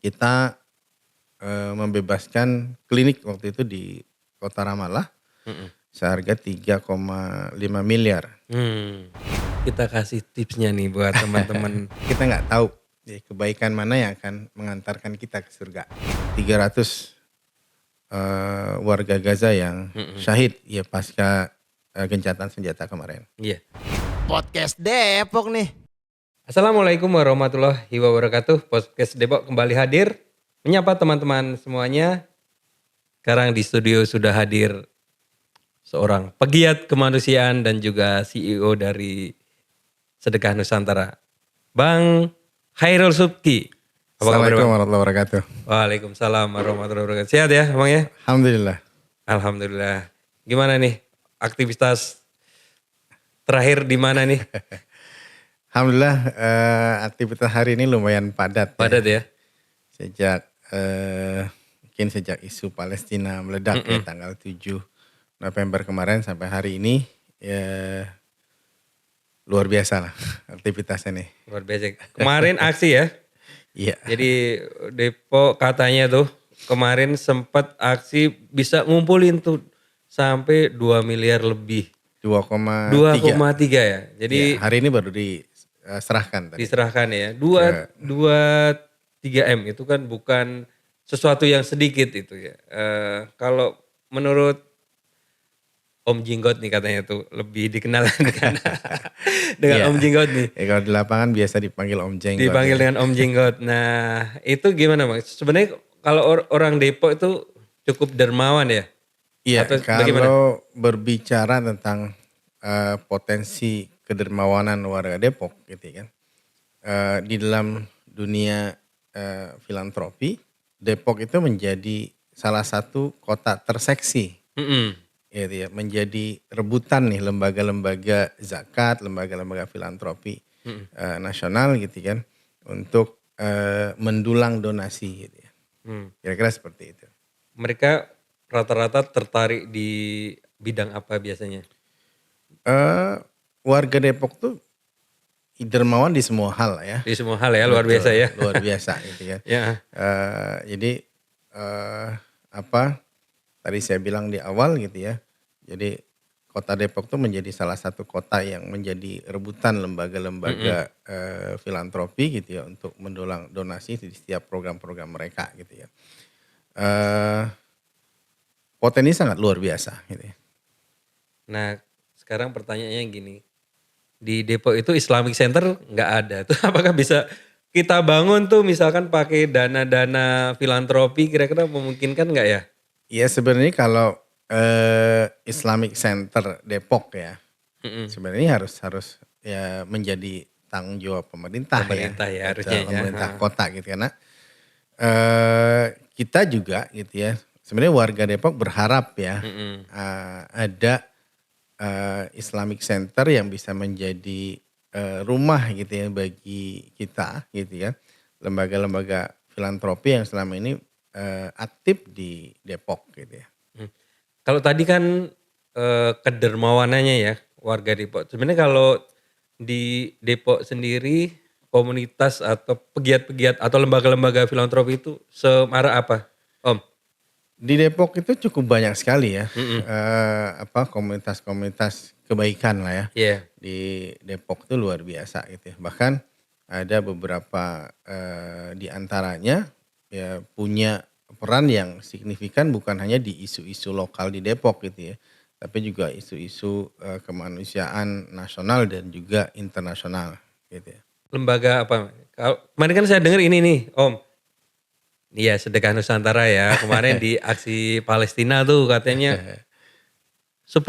kita membebaskan klinik waktu itu di Kota Ramallah seharga 3,5 miliar. Kita kasih tipsnya nih buat teman-teman. Kita nggak tahu kebaikan mana yang akan mengantarkan kita ke surga. 300 warga Gaza yang syahid ya pasca gencatan senjata kemarin. Iya. Podcast Depok nih. Assalamualaikum warahmatullahi wabarakatuh. Podcast Depok kembali hadir menyapa teman-teman semuanya. Sekarang di studio sudah hadir seorang pegiat kemanusiaan dan juga CEO dari Sedekah Nusantara, Bang Khairul Subki. Assalamualaikum warahmatullahi wabarakatuh. Waalaikumsalam warahmatullahi wabarakatuh. Sehat ya Bang ya? Alhamdulillah. Alhamdulillah. Gimana nih aktivitas terakhir di mana nih? Alhamdulillah aktivitas hari ini lumayan padat. Padat ya? Sejak mungkin sejak isu Palestina meledak ya tanggal 7 November kemarin sampai hari ini ya luar biasa lah aktivitasnya nih. Luar biasa. Kemarin aksi ya? Iya. Jadi Depok katanya tuh kemarin sempat aksi bisa ngumpulin tuh sampai 2 miliar lebih. 2,3 ya. Jadi ya, hari ini baru diserahkan tadi. Diserahkan ya. 3 M itu kan bukan sesuatu yang sedikit itu ya. Kalau menurut Om Jinggot nih katanya tuh lebih dikenal dengan Om Jinggot nih. Kalau di lapangan biasa dipanggil Om Jenggot. Dipanggil dengan Om Jinggot. Nah itu gimana Bang? Sebenarnya kalau orang Depok itu cukup dermawan ya? Iya, kalau bagaimana? berbicara tentang potensi kedermawanan warga Depok gitu kan. Di dalam dunia filantropi, Depok itu menjadi salah satu kota terseksi. Gitu ya, menjadi rebutan nih lembaga-lembaga zakat, lembaga-lembaga filantropi nasional gitu kan untuk mendulang donasi gitu ya. Kira-kira seperti itu. Mereka rata-rata tertarik di bidang apa biasanya? Warga Depok tuh dermawan di semua hal ya. Di semua hal ya, luar biasa ya. Luar biasa gitu kan. Ya. Jadi tadi saya bilang di awal gitu ya. Jadi kota Depok tuh menjadi salah satu kota yang menjadi rebutan lembaga-lembaga filantropi gitu ya untuk mendulang donasi di setiap program-program mereka gitu ya. Potensi sangat luar biasa gitu ya. Nah sekarang pertanyaannya gini, di Depok itu Islamic Center nggak ada, tuh apakah bisa kita bangun tuh misalkan pakai dana-dana filantropi, kira-kira memungkinkan nggak ya? Iya sebenarnya kalau Islamic Center Depok ya, sebenarnya harus ya menjadi tanggung jawab pemerintah ya harusnya pemerintah kota gitu karena kita juga gitu ya. Sebenarnya warga Depok berharap ya ada Islamic Center yang bisa menjadi rumah gitu ya bagi kita gitu ya. Lembaga-lembaga filantropi yang selama ini aktif di Depok gitu ya. Kalau tadi kan kedermawanannya ya warga Depok. Sebenarnya kalau di Depok sendiri komunitas atau pegiat-pegiat atau lembaga-lembaga filantropi itu semarah apa Om? Di Depok itu cukup banyak sekali ya komunitas-komunitas kebaikan lah ya. Yeah. Di Depok itu luar biasa gitu ya. Bahkan ada beberapa di antaranya ya punya peran yang signifikan bukan hanya di isu-isu lokal di Depok gitu ya. Tapi juga isu-isu kemanusiaan nasional dan juga internasional gitu ya. Lembaga apa? Kemarin kan saya dengar ini nih Om. Iya Sedekah Nusantara ya. Kemarin di aksi Palestina tuh katanya 10.000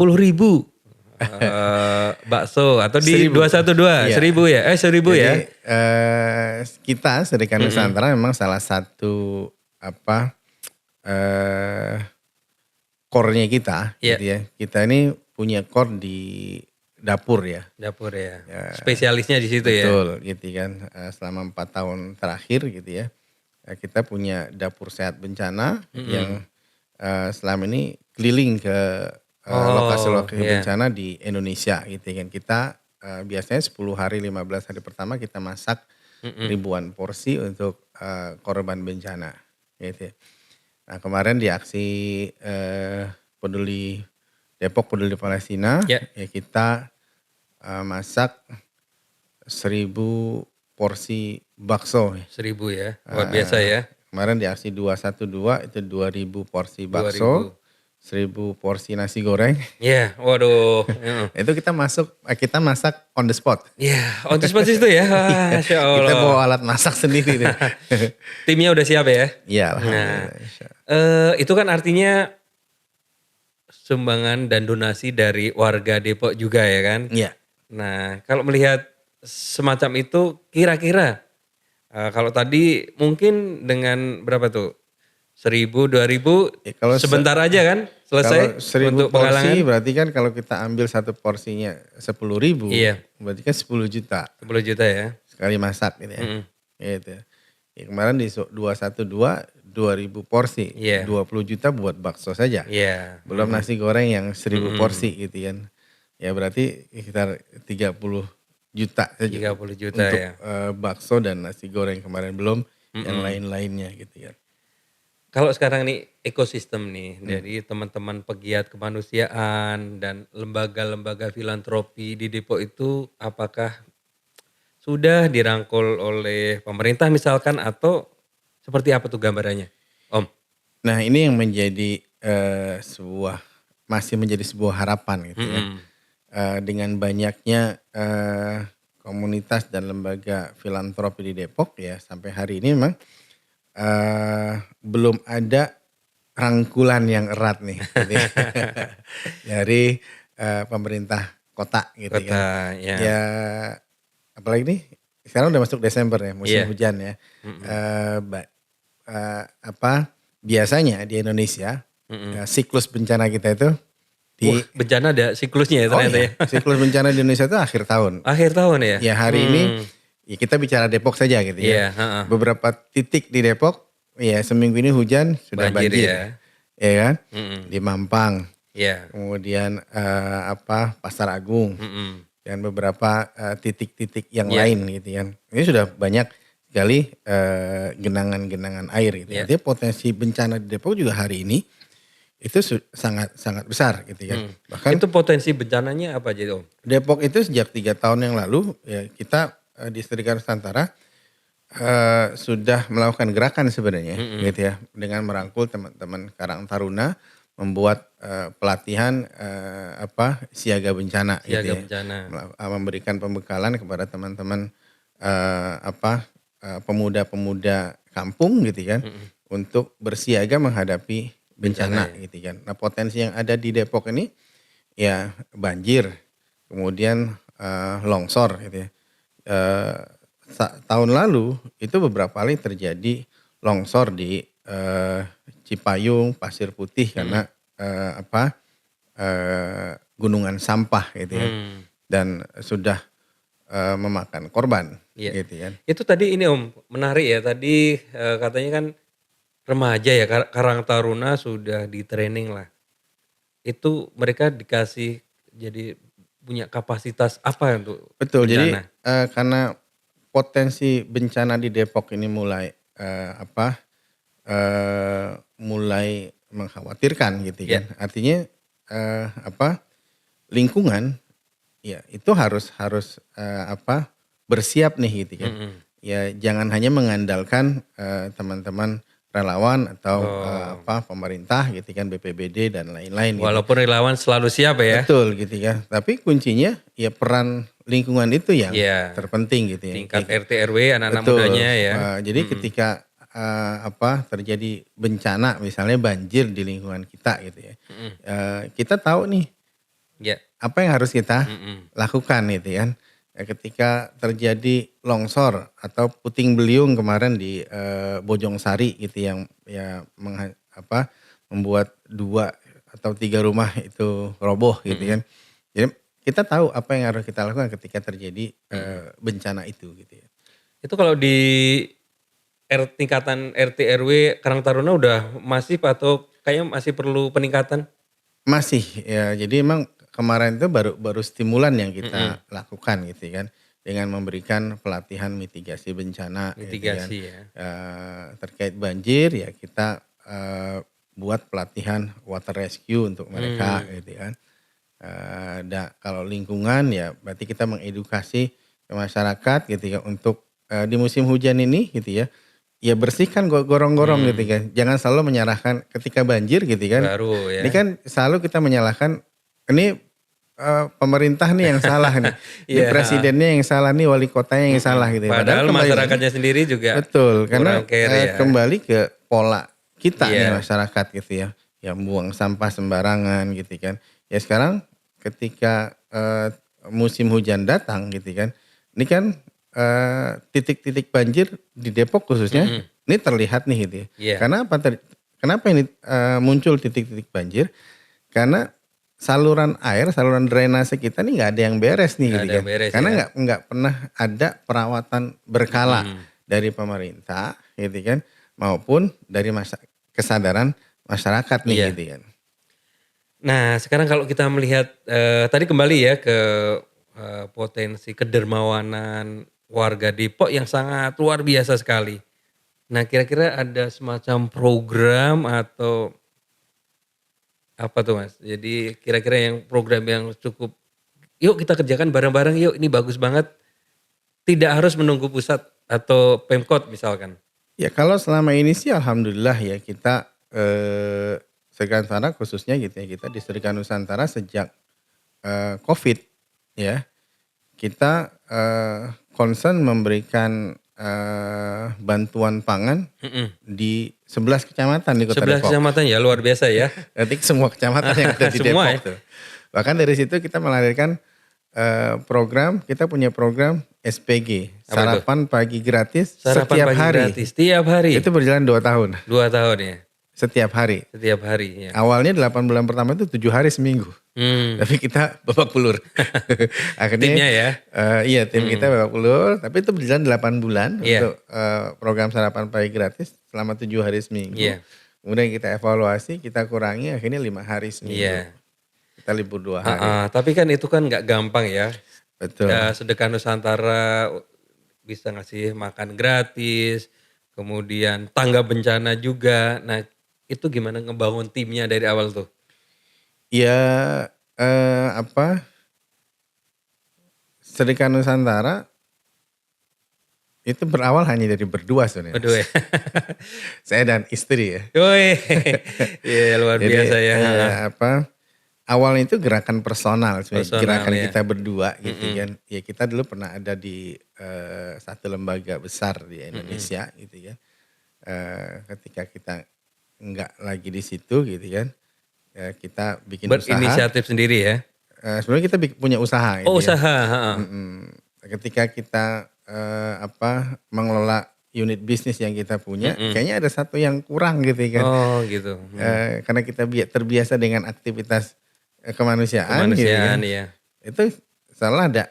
bakso atau di 212 Iya. 1.000 ya? 1.000 ya? Kita Sedekah Nusantara memang salah satu core-nya kita gitu ya. Kita ini punya core di dapur ya. Dapur ya. Spesialisnya di situ ya. Betul gitu kan. Selama 4 tahun terakhir gitu ya. Kita punya dapur sehat bencana yang selama ini keliling ke lokasi-lokasi bencana di Indonesia gitu kan. Kita biasanya 10 hari 15 hari pertama kita masak ribuan porsi untuk korban bencana gitu ya. Nah kemarin di aksi peduli Depok Peduli Palestina Ya. ya kita masak 1.000 porsi bakso. 1.000 ya, luar biasa ya. Kemarin di aksi 212 itu 2.000 porsi 2.000. bakso, 1.000 porsi nasi goreng. Ya, waduh. Heeh. Itu kita masak on the spot. Ya, on the spot itu ya. Masya Allah. Kita bawa alat masak sendiri deh. Timnya udah siap ya. Iya, Nah, alhamdulillah. itu kan artinya sumbangan dan donasi dari warga Depok juga ya kan. Iya. Nah, kalau melihat semacam itu kira-kira kalau tadi mungkin dengan berapa tuh? 1.000, 2.000 Ya, kalau sebentar aja kan selesai Kalau 1.000 untuk porsi penggalangan. berarti kan kalau kita ambil satu porsinya 10.000, Iya. berarti kan 10 juta 10 juta ya. sekali masak gitu ya. Mm-mm. Gitu. Ya, kemarin di 212 2.000 porsi, Iya. 20 juta buat bakso saja. Iya. Belum nasi goreng yang 1.000 porsi gitu kan. Ya berarti sekitar 30 juta saja 30 juta untuk ya. bakso dan nasi goreng kemarin, belum yang lain-lainnya gitu ya. Kalau sekarang nih ekosistem nih dari teman-teman pegiat kemanusiaan dan lembaga-lembaga filantropi di Depok itu apakah sudah dirangkul oleh pemerintah misalkan atau seperti apa tuh gambarannya, Om? Nah ini yang menjadi masih menjadi sebuah harapan gitu ya. Dengan banyaknya komunitas dan lembaga filantropi di Depok ya sampai hari ini memang belum ada rangkulan yang erat nih gitu ya. Dari pemerintah kota gitu kan. Kota ya. Ya apalagi nih sekarang udah masuk Desember ya musim Iya. hujan ya. Biasanya di Indonesia siklus bencana kita itu Wah, bencana ada siklusnya ya oh ternyata iya, ya. siklus bencana di Indonesia itu akhir tahun. Akhir tahun ya? Ya hari ini ya kita bicara Depok saja gitu Iya, ya. heeh. Beberapa titik di Depok ya seminggu ini hujan sudah banjir ya. ya kan. Mm-mm. Di Mampang, Iya. kemudian Pasar Agung Mm-mm. dan beberapa titik-titik yang Iya. lain gitu kan. Ini sudah banyak sekali genangan-genangan air gitu. Iya. Artinya potensi bencana di Depok juga hari ini itu sangat sangat besar gitu kan. Bahkan Itu potensi bencananya apa aja Om? Depok itu sejak 3 tahun yang lalu ya kita di Serikaya Nusantara sudah melakukan gerakan sebenarnya gitu ya dengan merangkul teman-teman Karang Taruna membuat pelatihan siaga bencana Siaga gitu ya. bencana. Memberikan pembekalan kepada teman-teman pemuda-pemuda kampung gitu kan untuk bersiaga menghadapi bencana gitu kan. Nah potensi yang ada di Depok ini ya banjir, kemudian longsor gitu ya. Tahun lalu itu beberapa kali terjadi longsor di Cipayung, Pasir Putih karena gunungan sampah gitu ya. Dan sudah memakan korban gitu kan. Itu tadi ini Om, menarik ya. Tadi katanya kan remaja ya, Karang Taruna sudah di training lah. Itu mereka dikasih jadi punya kapasitas apa untuk Betul, bencana? jadi karena potensi bencana di Depok ini mulai mulai mengkhawatirkan gitu kan. Artinya lingkungan ya itu harus bersiap nih gitu kan. Ya jangan hanya mengandalkan teman-teman relawan atau pemerintah gitu kan, BPBD dan lain-lain gitu. Walaupun relawan selalu siap ya. Betul gitu ya. Tapi kuncinya ya peran lingkungan itu yang Iya. terpenting gitu ya. Tingkat Kayak- RT RW anak-anak Betul. mudanya ya. Jadi ketika terjadi bencana misalnya banjir di lingkungan kita gitu ya. Kita tahu nih Ya. apa yang harus kita lakukan gitu kan. Ketika terjadi longsor atau puting beliung kemarin di Bojongsari gitu yang ya membuat 2 atau 3 rumah itu roboh gitu kan. Jadi kita tahu apa yang harus kita lakukan ketika terjadi bencana itu gitu ya. Itu kalau di tingkatan RT RW Karang Taruna udah masif atau kayaknya masih perlu peningkatan? Masih ya, jadi emang kemarin itu baru stimulan yang kita lakukan gitu kan. dengan memberikan pelatihan mitigasi bencana gitu kan. Mitigasi ya. Terkait banjir ya kita buat pelatihan water rescue untuk mereka gitu kan. Kalau lingkungan ya berarti kita mengedukasi ke masyarakat gitu ya untuk di musim hujan ini gitu ya, ya bersihkan gorong-gorong gitu kan. Jangan selalu menyalahkan ketika banjir gitu kan. Baru ya. Ini kan selalu kita menyalahkan ini pemerintah nih yang salah nih, ini Iya, presidennya yang salah nih, wali kotanya yang salah gitu. Padahal kembali lagi- masyarakatnya sendiri juga betul, karena kurang care ya. kembali ke pola kita nih Iya. masyarakat gitu ya, yang buang sampah sembarangan gitu kan. Ya sekarang ketika musim hujan datang gitu kan, ini kan titik-titik banjir di Depok khususnya, ini terlihat nih gitu ya. Iya. Kenapa ini muncul titik-titik banjir? Karena saluran air, saluran drainase kita nih nggak ada yang beres nih Nggak gitu ada kan. yang beres Karena ya. nggak pernah ada perawatan berkala dari pemerintah gitu kan, maupun dari kesadaran masyarakat nih Iya. gitu kan. Nah, sekarang kalau kita melihat tadi kembali ya ke potensi kedermawanan warga Depok yang sangat luar biasa sekali. Nah, kira-kira ada semacam program atau apa tuh Mas? Jadi kira-kira yang program yang cukup, yuk kita kerjakan bareng-bareng yuk, ini bagus banget. Tidak harus menunggu pusat atau Pemkot misalkan. Ya kalau selama ini sih alhamdulillah ya kita Serikandi Nusantara khususnya gitu ya, kita di Serikandi Nusantara sejak Covid ya, kita concern memberikan bantuan pangan di 11 kecamatan di Kota 11 Depok. kecamatan ya, luar biasa ya. Berarti semua kecamatan yang ada di Semua Depok tuh. Bahkan dari situ kita melahirkan program, kita punya program SPG, Apa itu? sarapan pagi gratis Sarapan setiap pagi hari. gratis tiap hari. Itu berjalan 2 tahun, 2 tahun ya, setiap hari. setiap hari ya. Awalnya 8 bulan pertama itu 7 hari seminggu. Tapi kita babak belur. Akhirnya Timnya ya. iya tim kita babak belur, tapi itu berjalan 8 bulan Iya. untuk program sarapan pagi gratis selama 7 hari seminggu. Iya. Kemudian kita evaluasi, kita kurangi akhirnya 5 hari seminggu. Iya. Kita libur 2 hari. Tapi kan itu kan nggak gampang ya. Betul. Sedekah Nusantara bisa ngasih makan gratis, kemudian tangga bencana juga. Nah itu gimana ngebangun timnya dari awal tuh? Ya Sedekah Nusantara itu berawal hanya dari berdua sebenarnya. Aduh ya. Saya dan istri ya. Woi, ya luar Jadi, biasa ya. awalnya itu gerakan personal, sebenarnya. Personal, Gerakan ya. kita berdua gitu kan. Ya kita dulu pernah ada di satu lembaga besar di Indonesia gitu kan. Ketika kita nggak lagi di situ gitu kan, kita bikin usaha. Berinisiatif sendiri ya. Sebenarnya kita punya usaha. Oh gitu ya. usaha. Ketika kita mengelola unit bisnis yang kita punya, kayaknya ada satu yang kurang gitu kan. Oh gitu. Karena kita terbiasa dengan aktivitas kemanusiaan gitu kan. Kemanusiaan ya. Itu salah ada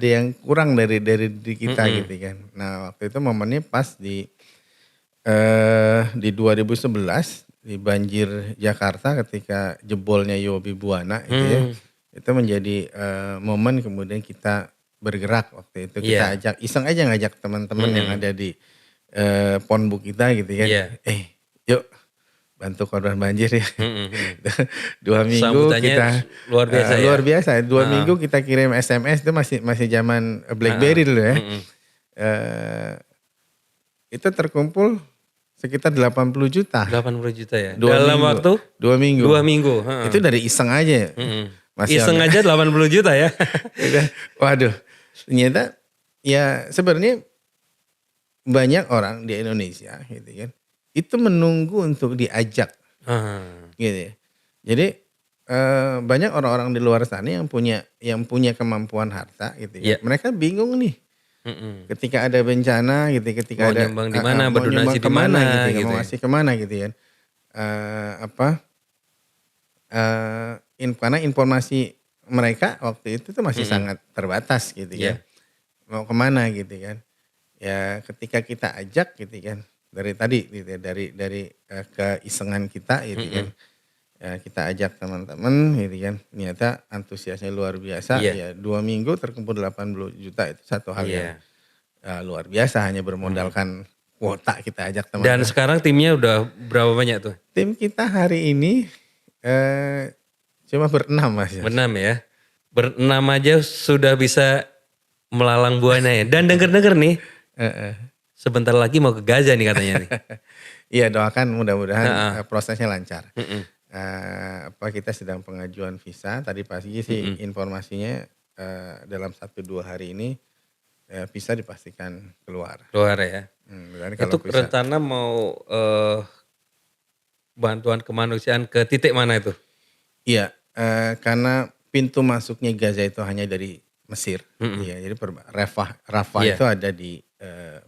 yang kurang dari diri kita gitu kan. Nah waktu itu momennya pas di 2011 di banjir Jakarta ketika jebolnya Yobi Buana gitu ya. Itu menjadi momen kemudian kita bergerak waktu itu. Kita ajak, iseng aja ngajak teman-teman yang ada di ponbu kita gitu kan. Iya. Yuk bantu korban banjir ya. 2 minggu Sambutannya kita luar biasa ya. luar biasa. 2 minggu kita kirim SMS, itu masih zaman BlackBerry dulu ya. Itu terkumpul sekitar 80 juta. 80 juta ya. 2 Dalam minggu. waktu 2 minggu. 2 minggu. Itu dari iseng aja. Masih Iseng aja 80 juta ya. Udah, waduh, ternyata ya sebenarnya banyak orang di Indonesia gitu kan, itu menunggu untuk diajak gitu ya. Jadi banyak orang-orang di luar sana yang punya kemampuan harta gitu ya. Iya. Mereka bingung nih ketika ada bencana gitu, ketika Mau ada nyumbang di mana, mau berdonasi nyumbang di kemana mana gitu, gitu mau ya. ngasih kemana gitu kan. Karena informasi mereka waktu itu tuh masih sangat terbatas gitu Iya. kan. Mau kemana gitu kan. Ya ketika kita ajak gitu kan, dari tadi gitu ya, dari keisengan kita gitu kan. Ya, kita ajak teman-teman gitu kan. Ternyata antusiasnya luar biasa. Iya. Ya 2 minggu terkumpul 80 juta itu satu hal yang Iya. luar biasa hanya bermodalkan kuota kita ajak Dan teman-teman. sekarang timnya udah berapa banyak tuh? Tim kita hari ini cuma berenam Mas. Berenam ya. Berenam aja sudah bisa melalang buana ya. Dan denger-denger nih, Heeh. sebentar lagi mau ke Gaza nih katanya nih. Iya doakan mudah-mudahan Heeh. prosesnya lancar. Mm-mm. Kita sedang pengajuan visa. Tadi pagi sih informasinya dalam 1-2 hari ini visa dipastikan keluar. Keluar ya. Dan Itu kalau bisa, rencana mau bantuan kemanusiaan ke titik mana itu? iya karena pintu masuknya Gaza itu hanya dari Mesir. Iya, jadi Rafah Iya. itu ada di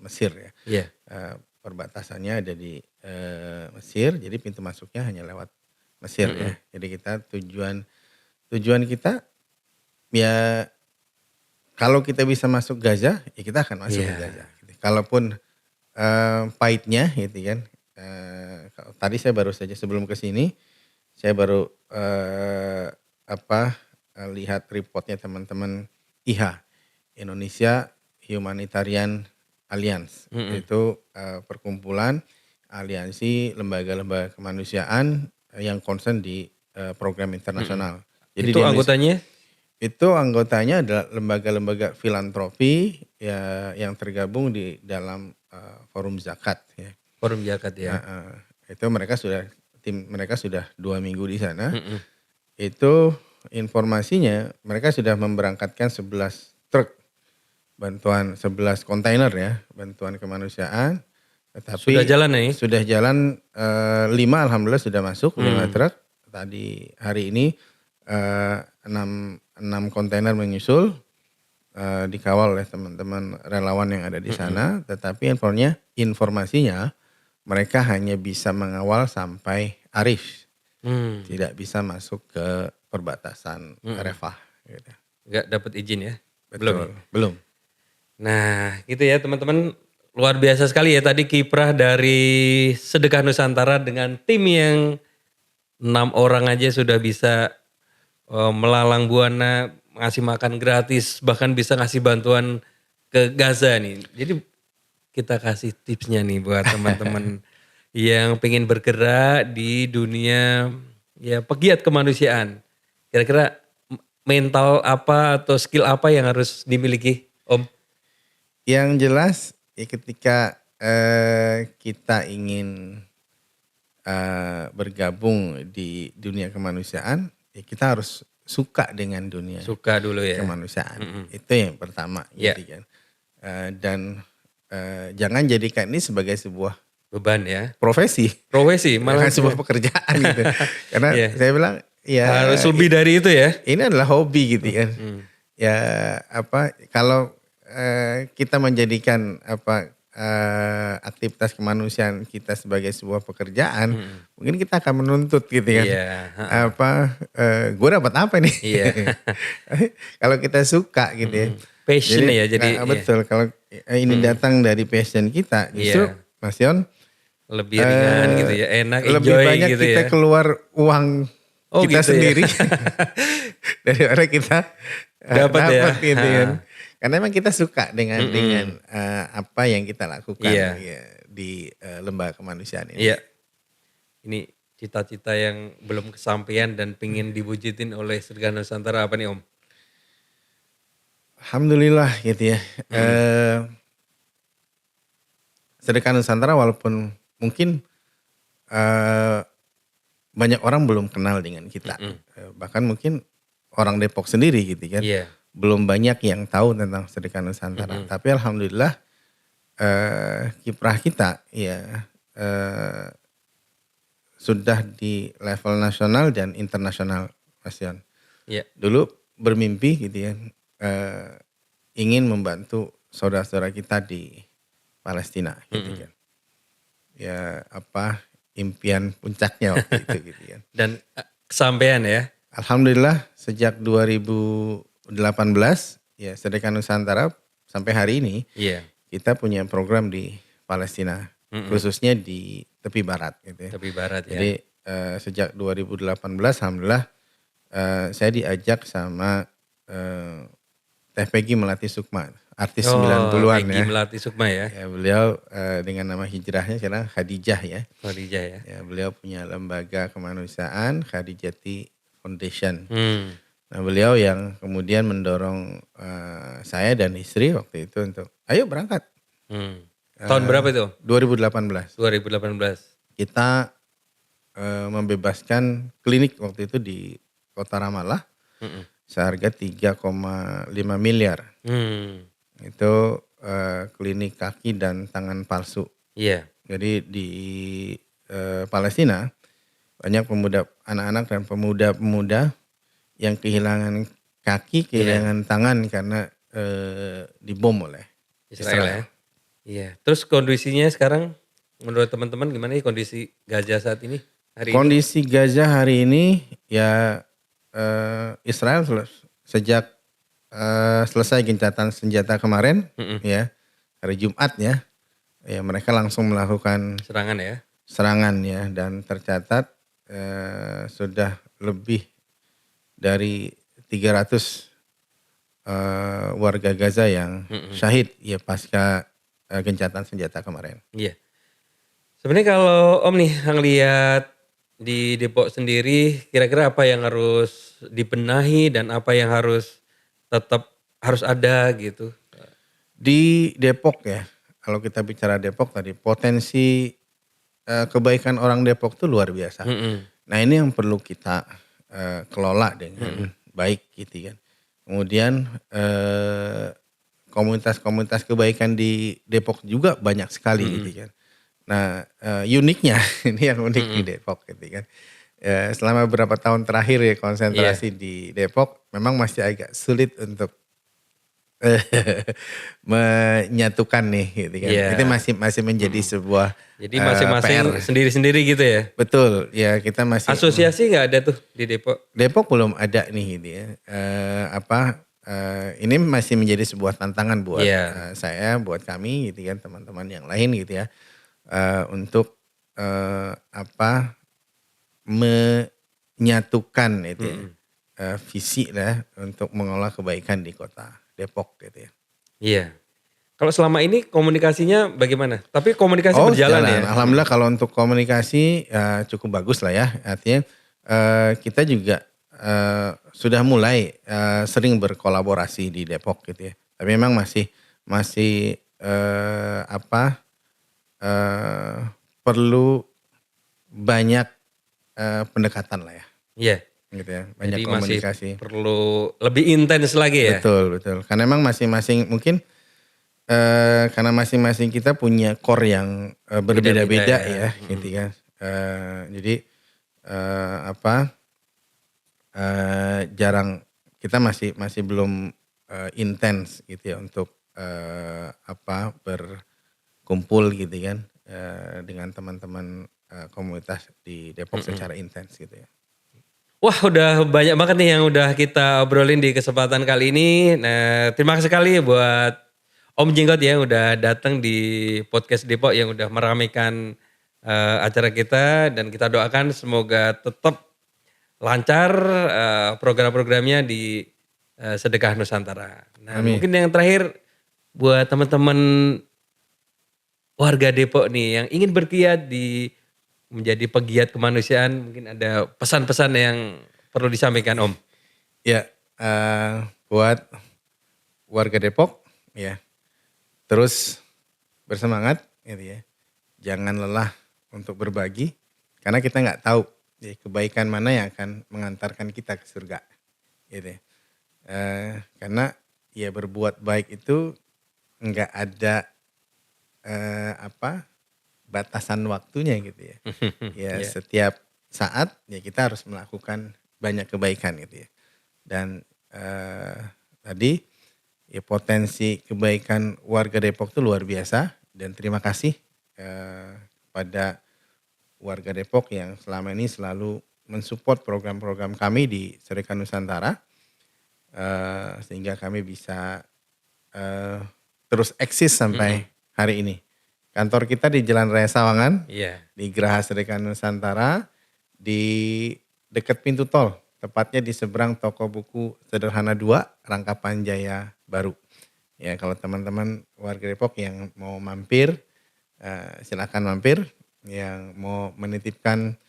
Mesir ya. Iya. Perbatasannya ada di Mesir, jadi pintu masuknya hanya lewat Mesir ya. Jadi kita tujuan kita ya kalau kita bisa masuk Gaza, ya kita akan masuk ke Iya. Gaza. Gitu. Kalaupun pahitnya gitu kan. Tadi saya baru saja sebelum ke sini, saya baru lihat reportnya teman-teman IHA, Indonesia Humanitarian Alliance. Itu perkumpulan aliansi lembaga-lembaga kemanusiaan yang concern di program internasional. Jadi Itu di Indonesia- anggotanya? Itu anggotanya adalah lembaga-lembaga filantropi ya, yang tergabung di dalam forum zakat ya. Forum Zakat ya. Itu tim mereka sudah 2 minggu di sana. Itu informasinya mereka sudah memberangkatkan 11 truk bantuan, 11 kontainer ya, bantuan kemanusiaan. Tetapi Sudah jalan nih? Sudah jalan 5 alhamdulillah sudah masuk 5 truk. Tadi hari ini 6 kontainer menyusul, dikawal oleh teman-teman relawan yang ada di sana. Tetapi informasinya mereka hanya bisa mengawal sampai Arif, tidak bisa masuk ke perbatasan Rafah. Gitu. Nggak dapat izin ya? Betul. Belum. Nah gitu ya teman-teman, luar biasa sekali ya tadi kiprah dari Sedekah Nusantara dengan tim yang 6 orang aja sudah bisa melalang buana, ngasih makan gratis, bahkan bisa ngasih bantuan ke Gaza nih. Jadi kita kasih tipsnya nih buat teman-teman yang pengen bergerak di dunia ya pegiat kemanusiaan. Kira-kira mental apa atau skill apa yang harus dimiliki, Om? Yang jelas ya ketika kita ingin bergabung di dunia kemanusiaan, ya kita harus suka dengan dunia Suka dulu ya. kemanusiaan. Itu yang pertama. Iya. Gitu kan. Dan jangan jadikan ini sebagai sebuah Beban ya. profesi, Profesi malah malah sebuah pekerjaan gitu. Karena Iya. saya bilang ya harus lebih dari itu ya. ini adalah hobi gitu kan. Ya kalau kita menjadikan aktivitas kemanusiaan kita sebagai sebuah pekerjaan, mungkin kita akan menuntut gitu kan. Iya. Gue dapat apa nih? Iya. Kalau kita suka gitu ya. Passion ya jadi. Betul. Kalau ini datang dari passion kita, justru Iya. Mas Yon, Lebih ringan gitu ya, enak, lebih enjoy banyak gitu kita ya. keluar uang Oh, kita gitu ya. sendiri daripada kita Dapat ya. gitu kan. Karena memang kita suka dengan apa yang kita lakukan Iya. ya, di lembaga kemanusiaan ini. Iya. Ini cita-cita yang belum kesampaian dan pingin diwujudin oleh Sedekah Nusantara apa nih Om? Alhamdulillah gitu ya. Sedekah Nusantara walaupun mungkin banyak orang belum kenal dengan kita. Bahkan mungkin orang Depok sendiri gitu kan. Iya. Belum banyak yang tahu tentang Sedekah Nusantara. Tapi alhamdulillah kiprah kita ya sudah di level nasional dan internasional, Mas Yon. Iya. Dulu bermimpi gitu ya, ingin membantu saudara-saudara kita di Palestina gitu kan. Ya impian puncaknya waktu itu gitu kan. Dan kesampaian ya. Alhamdulillah sejak 2018 ya Sedekah Nusantara sampai hari ini Iya. kita punya program di Palestina, khususnya di tepi barat gitu ya. Tepi barat ya. Jadi sejak 2018 alhamdulillah saya diajak sama Teh Peggy Melati Sukma, artis 90-an Peggy ya. Melati Sukma ya. Ya beliau dengan nama hijrahnya sekarang Khadijah ya. Khadijah ya. Ya beliau punya lembaga kemanusiaan Khadijati Foundation. Nah beliau yang kemudian mendorong saya dan istri waktu itu untuk ayo berangkat. Tahun berapa itu? 2018. 2018. Kita membebaskan klinik waktu itu di Kota Ramallah seharga 3,5 miliar. Itu klinik kaki dan tangan palsu. Iya. Jadi di Palestina banyak anak-anak dan pemuda-pemuda yang kehilangan kaki, kehilangan tangan karena dibom oleh Israel ya. Iya. Terus kondisinya sekarang menurut teman-teman gimana nih kondisi Gaza saat ini? Kondisi Gaza hari ini ya Israel sejak selesai gencatan senjata kemarin ya hari Jumat ya mereka langsung melakukan serangan ya dan tercatat sudah lebih dari 300 warga Gaza yang syahid ya pasca gencatan senjata kemarin. Iya. Sebenarnya kalau Om nih ngelihat di Depok sendiri kira-kira apa yang harus dibenahi dan apa yang tetap harus ada gitu? Di Depok ya, kalau kita bicara Depok tadi potensi kebaikan orang Depok itu luar biasa. Nah ini yang perlu kita kelola dengan baik gitu kan. Kemudian komunitas-komunitas kebaikan di Depok juga banyak sekali gitu kan. Nah uniknya ini yang unik di Depok gitu kan. Selama beberapa tahun terakhir ya konsentrasi di Depok memang masih agak sulit untuk menyatukan nih gitu kan. Itu masih menjadi sebuah jadi masing-masing sendiri-sendiri gitu ya. Betul ya kita masih asosiasi nggak ada tuh di Depok. Depok belum ada nih gitu ya. Ini masih menjadi sebuah tantangan buat saya, buat kami gitu kan, teman-teman yang lain gitu ya. Untuk menyatukan itu visi lah untuk mengolah kebaikan di kota Depok gitu ya. Iya. Kalau selama ini komunikasinya bagaimana? Tapi komunikasi berjalan ya? Alhamdulillah kalau untuk komunikasi cukup bagus lah ya. Artinya kita juga sudah mulai sering berkolaborasi di Depok gitu ya. Tapi memang masih perlu banyak pendekatan lah ya. Iya. Gitu ya. Banyak jadi komunikasi. Masih perlu lebih intens lagi ya. Betul. Karena memang masing-masing mungkin karena masing-masing kita punya core yang berbeda-beda ya, gitu kan. Jadi jarang kita masih belum intens gitu ya untuk berkumpul gitu kan dengan teman-teman komunitas di Depok secara intens gitu ya. Wah udah banyak banget nih yang udah kita obrolin di kesempatan kali ini. Nah terima kasih sekali buat Om Jenggot ya udah datang di podcast Depok yang udah meramaikan acara kita. Dan kita doakan semoga tetap lancar program-programnya di Sedekah Nusantara. Nah Amin. mungkin yang terakhir buat teman-teman warga Depok nih yang ingin berkiat menjadi pegiat kemanusiaan, mungkin ada pesan-pesan yang perlu disampaikan Om. Ya, buat warga Depok ya, terus bersemangat gitu ya. Jangan lelah untuk berbagi karena kita nggak tahu ya, kebaikan mana yang akan mengantarkan kita ke surga gitu ya. Karena ya berbuat baik itu nggak ada batasan waktunya gitu ya. Ya setiap saat ya kita harus melakukan banyak kebaikan gitu ya. Dan tadi ya potensi kebaikan warga Depok itu luar biasa dan terima kasih pada warga Depok yang selama ini selalu mensupport program-program kami di Sedekah Nusantara sehingga kami bisa terus eksis sampai hari ini. Kantor kita di Jalan Raya Sawangan, di Geraha Sedekah Nusantara, di dekat pintu tol, tepatnya di seberang toko buku Sederhana 2, Rangkapan Jaya Baru. Ya, kalau teman-teman warga Depok yang mau mampir, silakan mampir. Yang mau menitipkan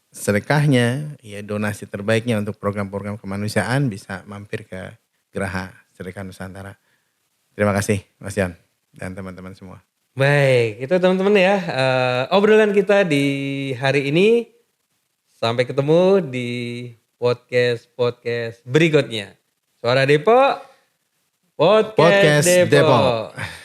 sedekahnya, ya donasi terbaiknya untuk program-program kemanusiaan bisa mampir ke Geraha Sedekah Nusantara. Terima kasih Mas Yan dan teman-teman semua. Baik, itu teman-teman ya obrolan kita di hari ini. Sampai ketemu di podcast berikutnya. Suara Depok, podcast Podcast Depok. Depok.